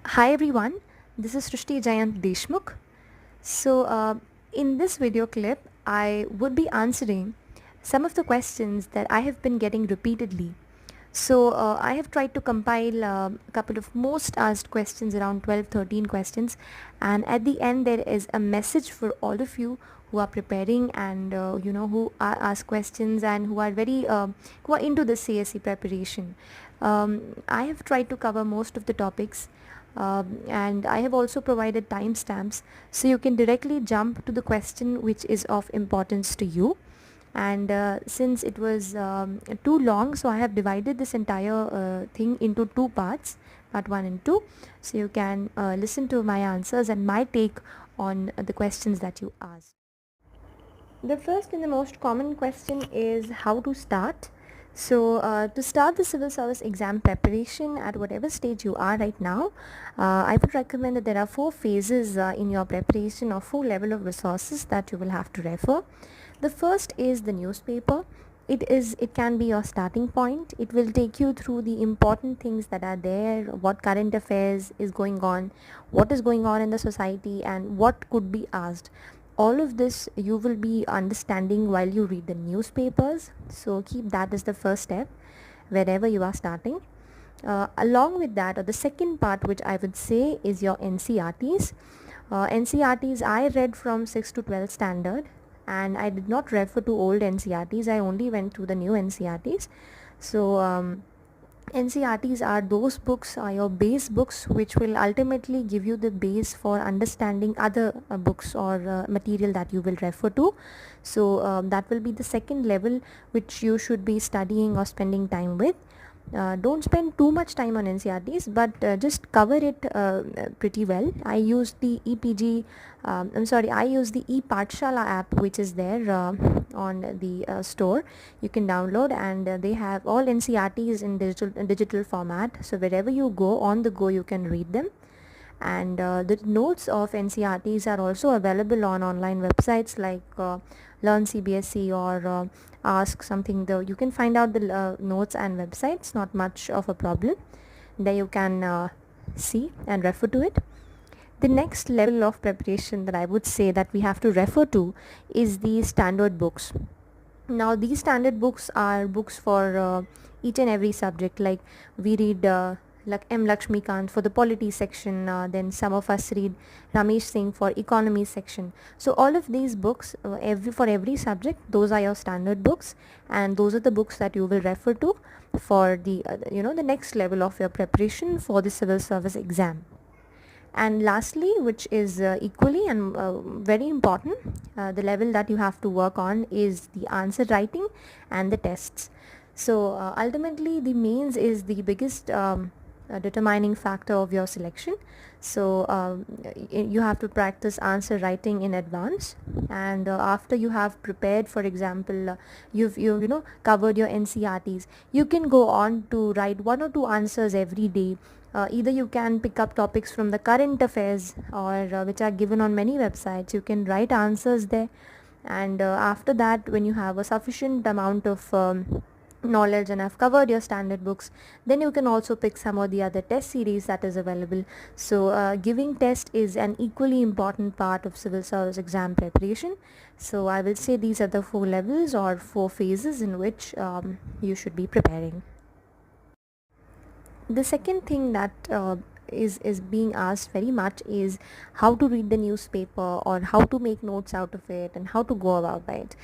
Hi everyone, this is Srushti Deshmukh. So, in this video clip, I would be answering some of the questions that I have been getting repeatedly. So, I have tried to compile a couple of most asked questions, around 12, 13 questions, and at the end, there is a message for all of you who are preparing and who are ask questions and who are who are into the CSE preparation. I have tried to cover most of the topics, and I have also provided timestamps so you can directly jump to the question which is of importance to you. And since it was too long, so I have divided this entire thing into two parts, part 1 and 2, so you can listen to my answers and my take on the questions that you asked. The first and the most common question is how to start. So, to start the civil service exam preparation at whatever stage you are right now, I would recommend that there are four phases in your preparation, or four level of resources that you will have to refer. The first is the newspaper. It can be your starting point. It will take you through the important things that are there, what current affairs is going on, what is going on in the society, and what could be asked. All of this you will be understanding while you read the newspapers, so keep that as the first step wherever you are starting. Along with that, or the second part, which I would say, is your NCRTs. NCRTs I read from 6 to 12 standard, and I did not refer to old NCRTs. I only went through the new NCRTs. So NCRTs are those books, are your base books, which will ultimately give you the base for understanding other books or material that you will refer to. So that will be the second level which you should be studying or spending time with. Don't spend too much time on NCRTs, but just cover it pretty well. I use the I use the ePathshala app, which is there on the store. You can download, and they have all NCRTs in digital format. So wherever you go, on the go, you can read them. And the notes of NCRTs are also available on online websites like Learn CBSE or Ask Something. Though you can find out the notes and websites, not much of a problem. There you can see and refer to it. The next level of preparation that I would say that we have to refer to is the standard books. Now, these standard books are books for each and every subject. Like we read like M. Lakshmikant for the polity section, then some of us read Ramesh Singh for economy section. So all of these books, for every subject, those are your standard books, and those are the books that you will refer to for the the next level of your preparation for the civil service exam. And lastly, which is equally and very important, the level that you have to work on is the answer writing and the tests. So ultimately, the mains is the biggest determining factor of your selection. So you have to practice answer writing in advance, and after you have prepared, for example, you've covered your NCRTs, you can go on to write one or two answers every day. Either you can pick up topics from the current affairs, or which are given on many websites. You can write answers there, and after that, when you have a sufficient amount of knowledge and have covered your standard books, then you can also pick some of the other test series that is available. So giving test is an equally important part of civil service exam preparation. So I will say these are the four levels or four phases in which you should be preparing. The second thing that is being asked very much is how to read the newspaper, or how to make notes out of it, and how to go about it.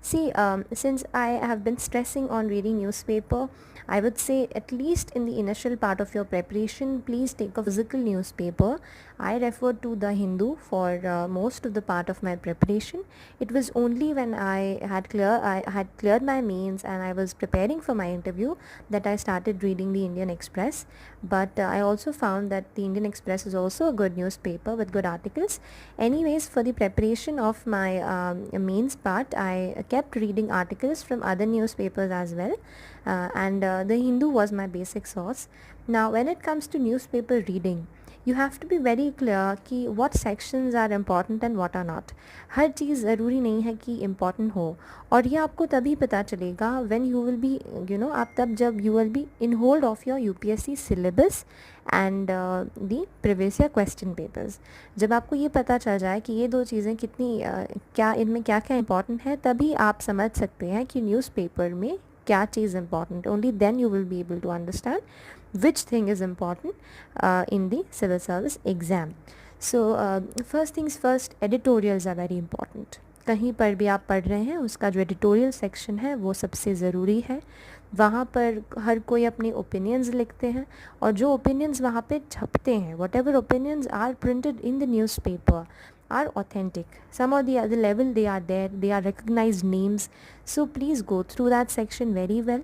See, since I have been stressing on reading newspaper, I would say at least in the initial part of your preparation, please take a physical newspaper. I referred to the Hindu for most of the part of my preparation. It was only when I had cleared my means and I was preparing for my interview that I started reading the Indian Express. But I also found that the Indian Express is also a good newspaper with good articles. Anyways, for the preparation of my mains part, I kept reading articles from other newspapers as well, and the Hindu was my basic source. Now, when it comes to newspaper reading, You have to be very clear कि what sections are important and what are not. हर चीज़ ज़रूरी नहीं है कि important हो, और ये आपको तभी पता चलेगा when you will be, आप तब जब you will be in hold of your UPSC syllabus and the previous year question papers. जब आपको ये पता चल जाए कि ये दो चीज़ें कितनी क्या इनमें क्या क्या important है, तभी आप समझ सकते हैं कि न्यूज़पेपर में क्या चीज़ important. Only then you will be able to understand which thing is important in the civil service exam. So first things first, editorials are very important. कहीं पर भी आप पढ़ रहे हैं उसका जो एडिटोरियल सेक्शन है वो सबसे ज़रूरी है. वहाँ पर हर कोई अपने ओपिनियंस लिखते हैं, और जो ओपिनियंस वहाँ पे छपते हैं, whatever opinions are printed in the newspaper are authentic. Some of the other level they are there, they are recognized names. So please go through that section very well.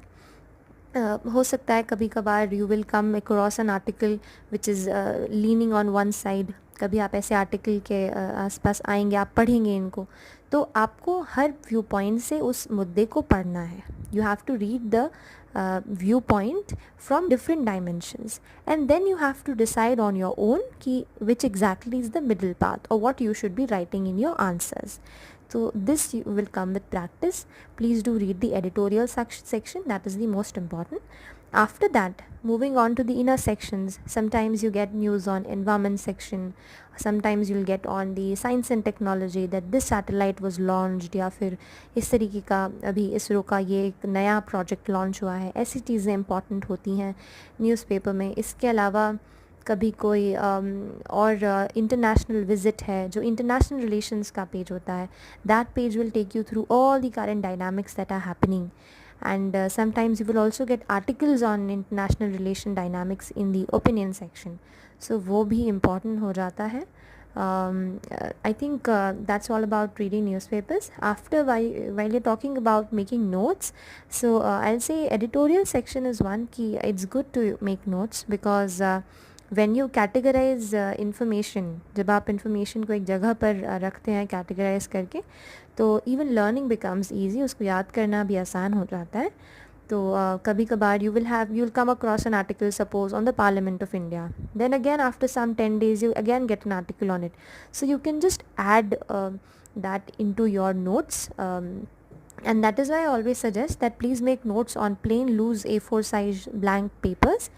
हो सकता है कभी कभार you will come across an article which is leaning on one side. कभी आप ऐसे article के आसपास आएंगे, आप पढ़ेंगे इनको, तो आपको हर व्यू पॉइंट से उस मुद्दे को पढ़ना है. You have to read the viewpoint from different dimensions, and then you have to decide on your own ki which exactly is the middle path or what you should be writing in your answers. So this will come with practice. Please do read the editorial section, that is the most important. After that, moving on to the inner sections, sometimes you get news on environment section, sometimes you'll get on the science and technology that this satellite was launched, या फिर इस तरीके का अभी इसरो का ये एक नया प्रोजेक्ट लॉन्च हुआ है. ऐसी चीज़ें इंपॉर्टेंट होती हैं न्यूज़पेपर में. इसके अलावा कभी कोई और इंटरनेशनल विज़िट है, जो इंटरनेशनल रिलेशंस का पेज होता है, that page will take you through all the current dynamics that are happening. And sometimes you will also get articles on international relation dynamics in the opinion section. So वो भी important हो जाता है. I think that's all about reading newspapers. After while you're talking about making notes, so I'll say editorial section is one key. It's good to make notes because when you categorize information, जब आप information को एक जगह पर रखते हैं categorize करके, तो even learning becomes easy. उसको याद करना भी आसान हो जाता है. तो कभी कभार you'll come across an article, suppose on the Parliament of India, then again after some 10 days you again get an article on it, so you can just add that into your notes, and that is why I always suggest that please make notes on plain loose A4 size blank papers.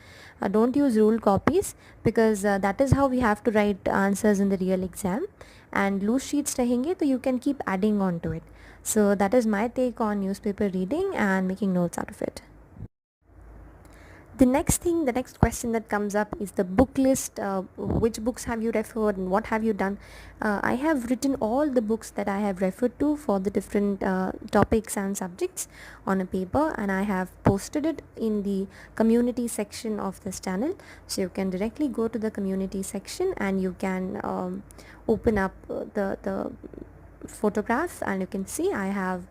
Don't use ruled copies, because that is how we have to write answers in the real exam, and loose sheets रहेंगे तो you can keep adding on to it. So that is my take on newspaper reading and making notes out of it. The next question that comes up is the book list. Which books have you referred and what have you done? I have written all the books that I have referred to for the different topics and subjects on a paper, and I have posted it in the community section of this channel. So you can directly go to the community section and you can open up the photograph, and you can see I have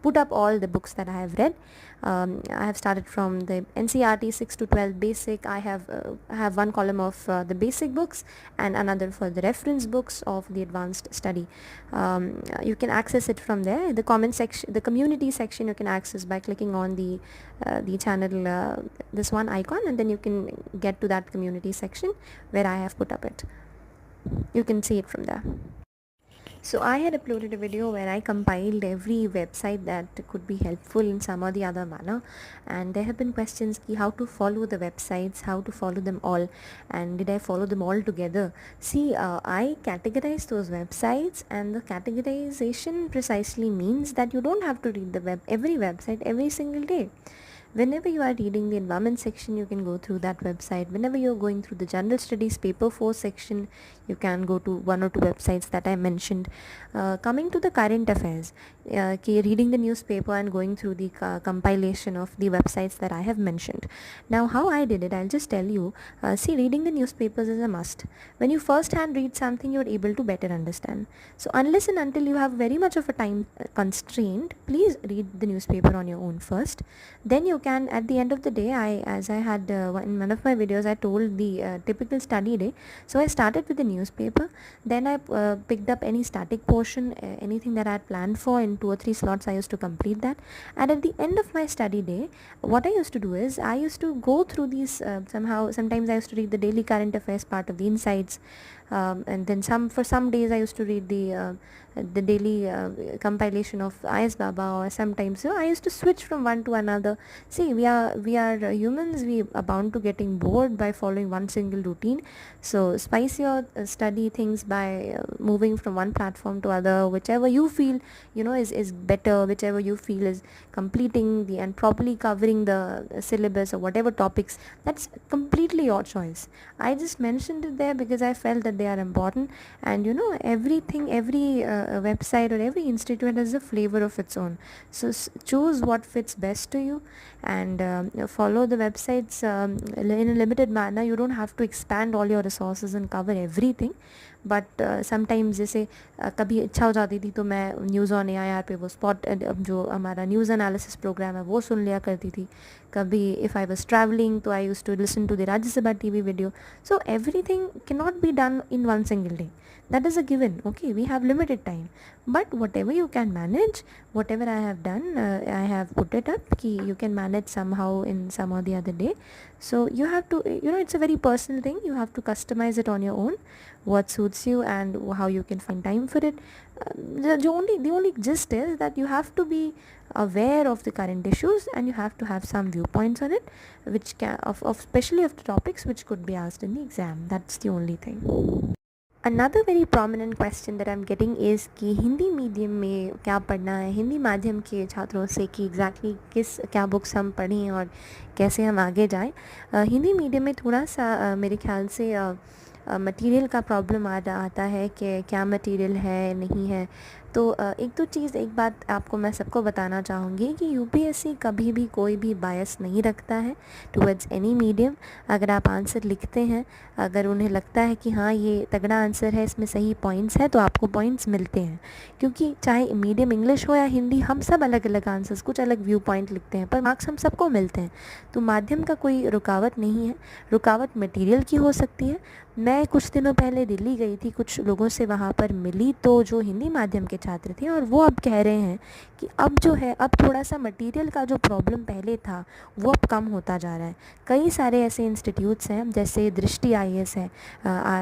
put up all the books that I have read. I have started from the NCERT 6 to 12 basic. I have one column of the basic books and another for the reference books of the advanced study. You can access it from there. The comment section, the community section, you can access by clicking on the channel, this one icon, and then you can get to that community section where I have put up it. You can see it from there. So I had uploaded a video where I compiled every website that could be helpful in some or the other manner, and there have been questions ki how to follow the websites, how to follow them all, and did I follow them all together. See, I categorize those websites, and the categorization precisely means that you don't have to read every website every single day. Whenever you are reading the environment section, you can go through that website. Whenever you're going through the general studies paper 4 section, you can go to one or two websites that I mentioned. Coming to the current affairs, reading the newspaper and going through the compilation of the websites that I have mentioned. Now how I did it, I'll just tell you. See, reading the newspapers is a must. When you first hand read something, you're able to better understand. So unless and until you have very much of a time constraint, please read the newspaper on your own first. Then you can, at the end of the day, as I had in one of my videos, I told the typical study day. So I started with the newspaper, then I picked up any static portion, anything that I had planned for in 2 or 3 slots. I used to complete that, and at the end of my study day, what I used to do is I used to go through these sometimes I used to read the daily current affairs part of the insights, and then for some days I used to read the daily compilation of IAS Baba, or sometimes, so I used to switch from one to another. See, we are humans. We are bound to getting bored by following one single routine. So spice your study things by moving from one platform to other, whichever you feel is better, whichever you feel is completing the and properly covering the syllabus or whatever topics. That's completely your choice. I just mentioned it there because I felt that they are important, and every website or every institute has a flavor of its own. So choose what fits best to you, and follow the websites in a limited manner. You don't have to expand all your resources and cover everything, but sometimes जैसे कभी इच्छा हो जाती थी तो मैं news on AIR पे वो स्पॉट जो हमारा न्यूज़ एनालिसिस प्रोग्राम है वो सुन लिया करती थी. कभी इफ़ आई वॉज ट्रैवलिंग तो I use to listen to the Rajya Sabha TV video. So everything can not be done in one single day. That is a given. Okay, we have limited time, but whatever you can manage, whatever I have done, I have put it up ki you can manage somehow in some or the other day. So you have to, it's a very personal thing. You have to customize it on your own, what suits you and how you can find time for it. The only gist is that you have to be aware of the current issues, and you have to have some viewpoints on it, which can of especially of the topics which could be asked in the exam. That's the only thing. Another very prominent question that I'm getting is कि Hindi medium में क्या पढ़ना है, हिंदी माध्यम के छात्रों से कि एग्जैक्टली क्या बुक्स हम पढ़ें और कैसे हम आगे जाएं. हिंदी मीडियम में थोड़ा सा मेरे ख्याल से मटेरियल का प्रॉब्लम आता है कि क्या मटेरियल है नहीं है. तो एक बात आपको मैं सबको बताना चाहूँगी कि UPSC कभी भी कोई भी बायस नहीं रखता है टुवर्ड्स एनी मीडियम. अगर आप आंसर लिखते हैं, अगर उन्हें लगता है कि हाँ ये तगड़ा आंसर है, इसमें सही पॉइंट्स है, तो आपको पॉइंट्स मिलते हैं. क्योंकि चाहे मीडियम इंग्लिश हो या हिंदी, हम सब अलग अलग आंसर्स, कुछ अलग व्यू पॉइंट लिखते हैं, पर मार्क्स हम सबको मिलते हैं. तो माध्यम का कोई रुकावट नहीं है. रुकावट मटेरियल की हो सकती है. मैं कुछ दिनों पहले दिल्ली गई थी, कुछ लोगों से वहाँ पर मिली, तो जो हिंदी माध्यम के छात्र थे, और वो अब कह रहे हैं कि अब जो है, अब थोड़ा सा मटेरियल का जो प्रॉब्लम पहले था वो अब कम होता जा रहा है. कई सारे ऐसे इंस्टीट्यूट्स हैं, जैसे दृष्टि IAS है.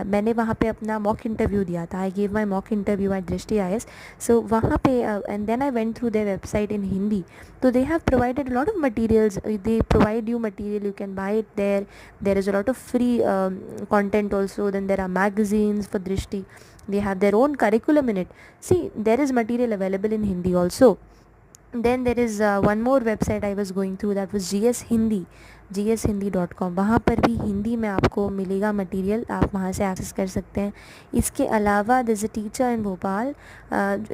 मैंने वहाँ पे अपना मॉक इंटरव्यू दिया था. I gave my mock interview at Drishti IAS. So वहाँ पे and then I went through their website in Hindi. तो they have provided lot of materials. They provide you material, you can buy it there. There is a lot of free content also. Then there are magazines for Drishti. They have their own curriculum in it. See, there is material available in Hindi also. Then there is one more website I was going through, that was GS Hindi, gshindy.com. वहाँ पर भी हिंदी में आपको मिलेगा material, आप वहाँ से access कर सकते हैं. इसके अलावा this a teacher in Bhopal,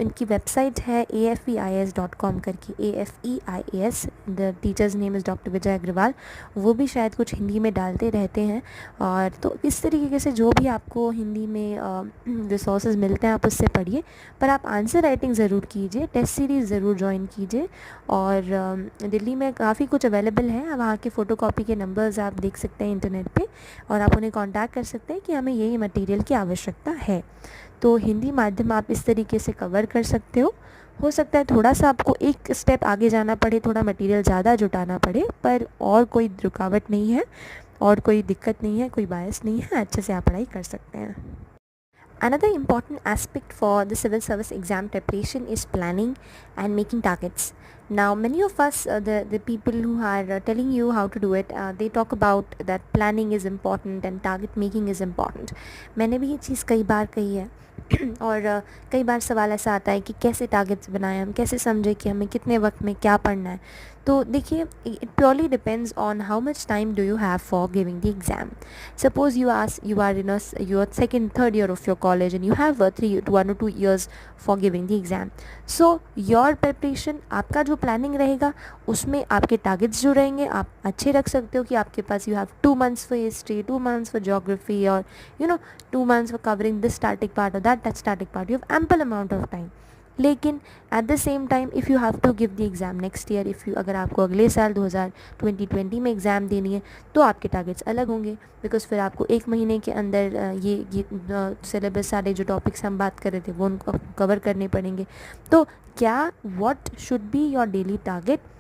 इनकी वेबसाइट है afeis.com करके, AFEIAS. The teacher's name is doctor Vijay Agrawal. वो भी शायद कुछ हिंदी में डालते रहते हैं. और तो इस तरीके से जो भी आपको हिंदी में रिसोर्सेज मिलते हैं, आप उससे पढ़िए. पर आप आंसर राइटिंग ज़रूर कीजिए, टेस्ट सीरीज़ ज़रूर ज्वाइन कीजिए. और दिल्ली में काफ़ी कुछ अवेलेबल है. वहाँ के फ़ोटोकॉपी के नंबर्स आप देख सकते हैं इंटरनेट पे, और आप उन्हें कांटेक्ट कर सकते हैं कि हमें यही मटेरियल की आवश्यकता है. तो हिंदी माध्यम आप इस तरीके से कवर कर सकते हो सकता है थोड़ा सा आपको एक स्टेप आगे जाना पड़े, थोड़ा मटेरियल ज़्यादा जुटाना पड़े, पर और कोई रुकावट नहीं है, और कोई दिक्कत नहीं है, कोई बायस नहीं है. अच्छे से आप पढ़ाई कर सकते हैं. Another important aspect for the civil service exam preparation is planning and making targets. Now, many of us, the people who are telling you how to do it, they talk about that planning is important and target making is important. मैंने भी ये चीज़ कई बार कही है. और कई बार सवाल ऐसा आता है कि कैसे टारगेट्स बनाएं, हम कैसे समझें कि हमें कितने वक्त में क्या पढ़ना है. तो देखिए, it purely depends on how much time do you have for giving the exam. Suppose you are in your second third year of your college and you have 1 or 2 years for giving the exam. So your preparation, आपका जो planning रहेगा उसमें आपके targets जो रहेंगे आप अच्छे रख सकते हो कि आपके पास you have 2 months for history, 2 months for geography, or 2 months for covering this static part or that static part. You have ample amount of time. लेकिन at the same time if you have to give the exam next year, if you अगर आपको अगले साल 2020 में exam देनी है तो आपके टारगेट्स अलग होंगे, बिकॉज फिर आपको एक महीने के अंदर ये सिलेबस सारे जो टॉपिक्स हम बात कर रहे थे वो उनको कवर करने पड़ेंगे. तो क्या what should be your daily target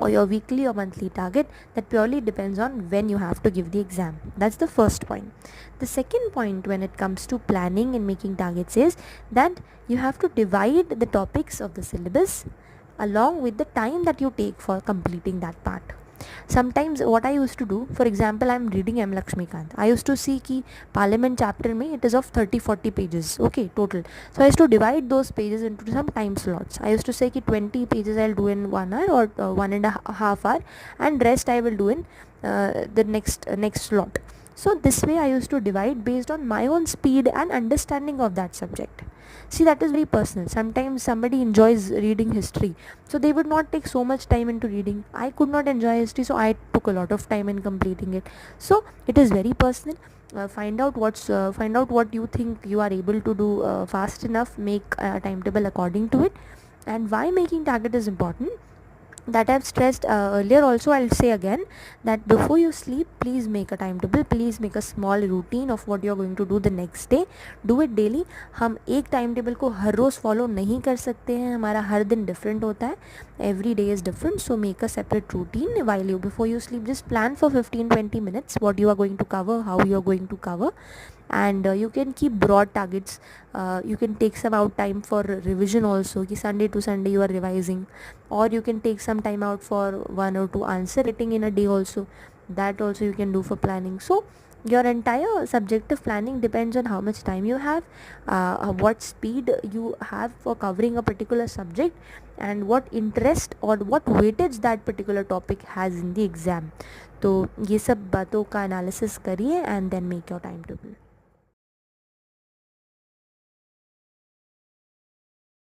or your weekly or monthly target, that purely depends on when you have to give the exam. That's the first point. The second point when it comes to planning and making targets is that you have to divide the topics of the syllabus along with the time that you take for completing that part. Sometimes what I used to do, for example, I'm reading M. Lakshmikant. I used to see ki Parliament chapter mein it is of 30-40 pages, okay, total. So I used to divide those pages into some time slots. I used to say ki 20 pages I'll do in 1 hour or 1.5 hour, and rest I will do in the next slot. So this way I used to divide based on my own speed and understanding of that subject. See, that is very personal. Sometimes somebody enjoys reading history, so they would not take so much time into reading. I could not enjoy history, so I took a lot of time in completing it. So it is very personal. Find out what you think you are able to do fast enough. Make a timetable according to it. And why making target is important, that I've stressed earlier also, I'll say again, that before you sleep, please make a timetable, please make a small routine of what you're going to do the next day. Do it daily. हम एक time table को हर रोज़ follow नहीं कर सकते हैं, हमारा हर दिन different होता है, every day is different. So make a separate routine while you before you sleep. Just plan for 15-20 minutes what you are going to cover, how you are going to cover, and you can keep broad targets. You can take some out time for revision also, ki Sunday to Sunday you are revising, or you can take some time out for 1 or 2 answer writing in a day also. That also you can do for planning. So your entire subjective planning depends on how much time you have, what speed you have for covering a particular subject, and what interest or what weightage that particular topic has in the exam. तो ये सब बातों का analysis करिए and then make your time table.